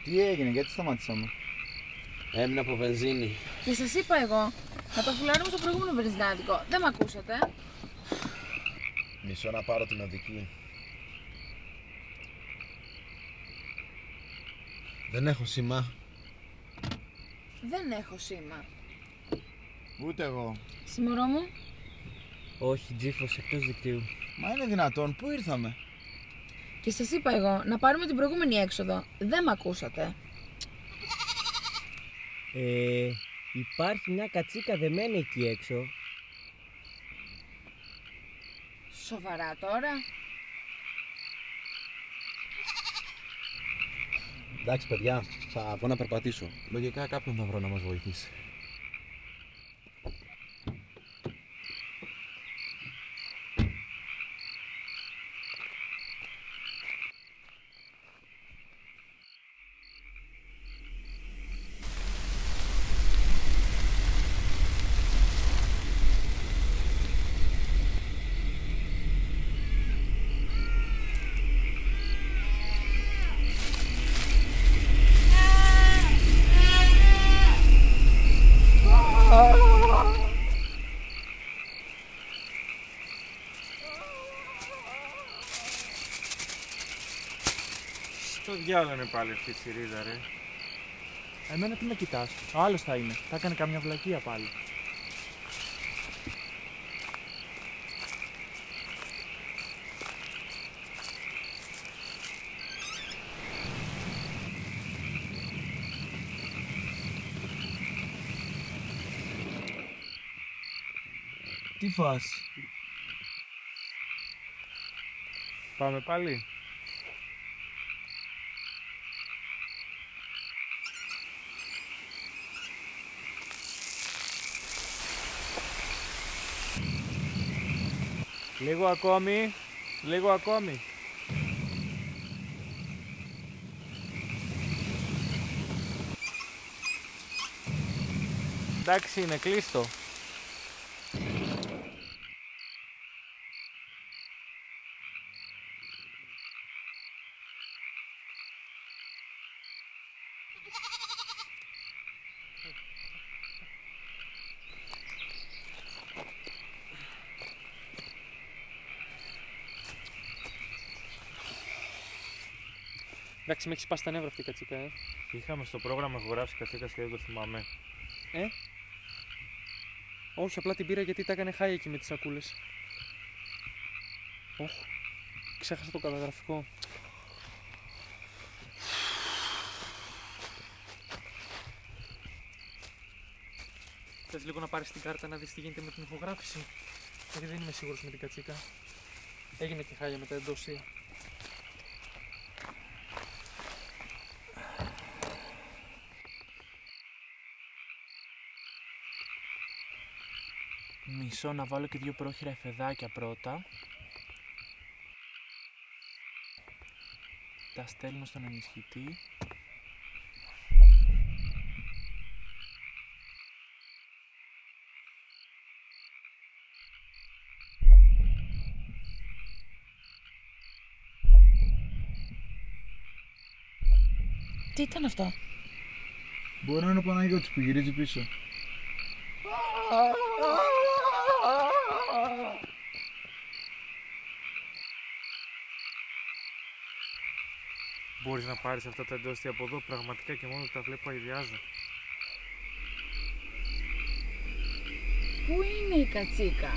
Τι έγινε, γιατί σταματήσαμε? Έμεινα από βενζίνη. Και σας είπα εγώ, να το φουλάρουμε στο προηγούμενο βενζινάδικο. Δεν μ' ακούσατε. Μισό να πάρω την οδική. Δεν έχω σήμα. Δεν έχω σήμα. Ούτε εγώ. Σύμμορό μου. Όχι, Τζίφος, εκτός δικτύου. Μα είναι δυνατόν, πού ήρθαμε? Και σας είπα εγώ, να πάρουμε την προηγούμενη έξοδο. Δεν μ' ακούσατε. Υπάρχει μια κατσίκα δεμένη εκεί έξω. Σοβαρά τώρα? Εντάξει, παιδιά, θα βγω να περπατήσω. Λογικά κάποιον θα βρω να μας βοηθήσει. Στο διάλογο είναι πάλι αυτή η τσιρίδα, ρε. Εμένα τι με κοιτάς, ο άλλος θα είναι. Θα έκανε καμιά βλακεία πάλι. Τι φάση? Πάμε πάλι. Λίγο ακόμη, λίγο ακόμη. Εντάξει είναι, κλείστο. Εντάξει, με έχει σπάσει τα νεύρα αυτή η κατσίκα, Είχαμε στο πρόγραμμα έχω γράψει κατσίκας και δεν το θυμάμαι. Όχι, απλά την πήρα γιατί τα έκανε χάη εκεί με τις σακούλες. Όχι, ξέχασα το καταγραφικό. Θες λίγο να πάρεις την κάρτα να δεις τι γίνεται με την ηχογράφηση? Γιατί δεν είμαι σίγουρος με την κατσίκα. Έγινε και χάλια με τα εντόσια. Μισό να βάλω και 2 πρόχειρα εφεδάκια πρώτα. Τα στέλνω στον ενισχυτή. Τι ήταν αυτό? Μπορεί να είναι ο Παναγιώτης που γυρίζει πίσω. Μπορείς να πάρεις αυτά τα εντόστια από εδώ, πραγματικά και μόνο τα βλέπω αηδιάζω. Πού είναι η κατσίκα?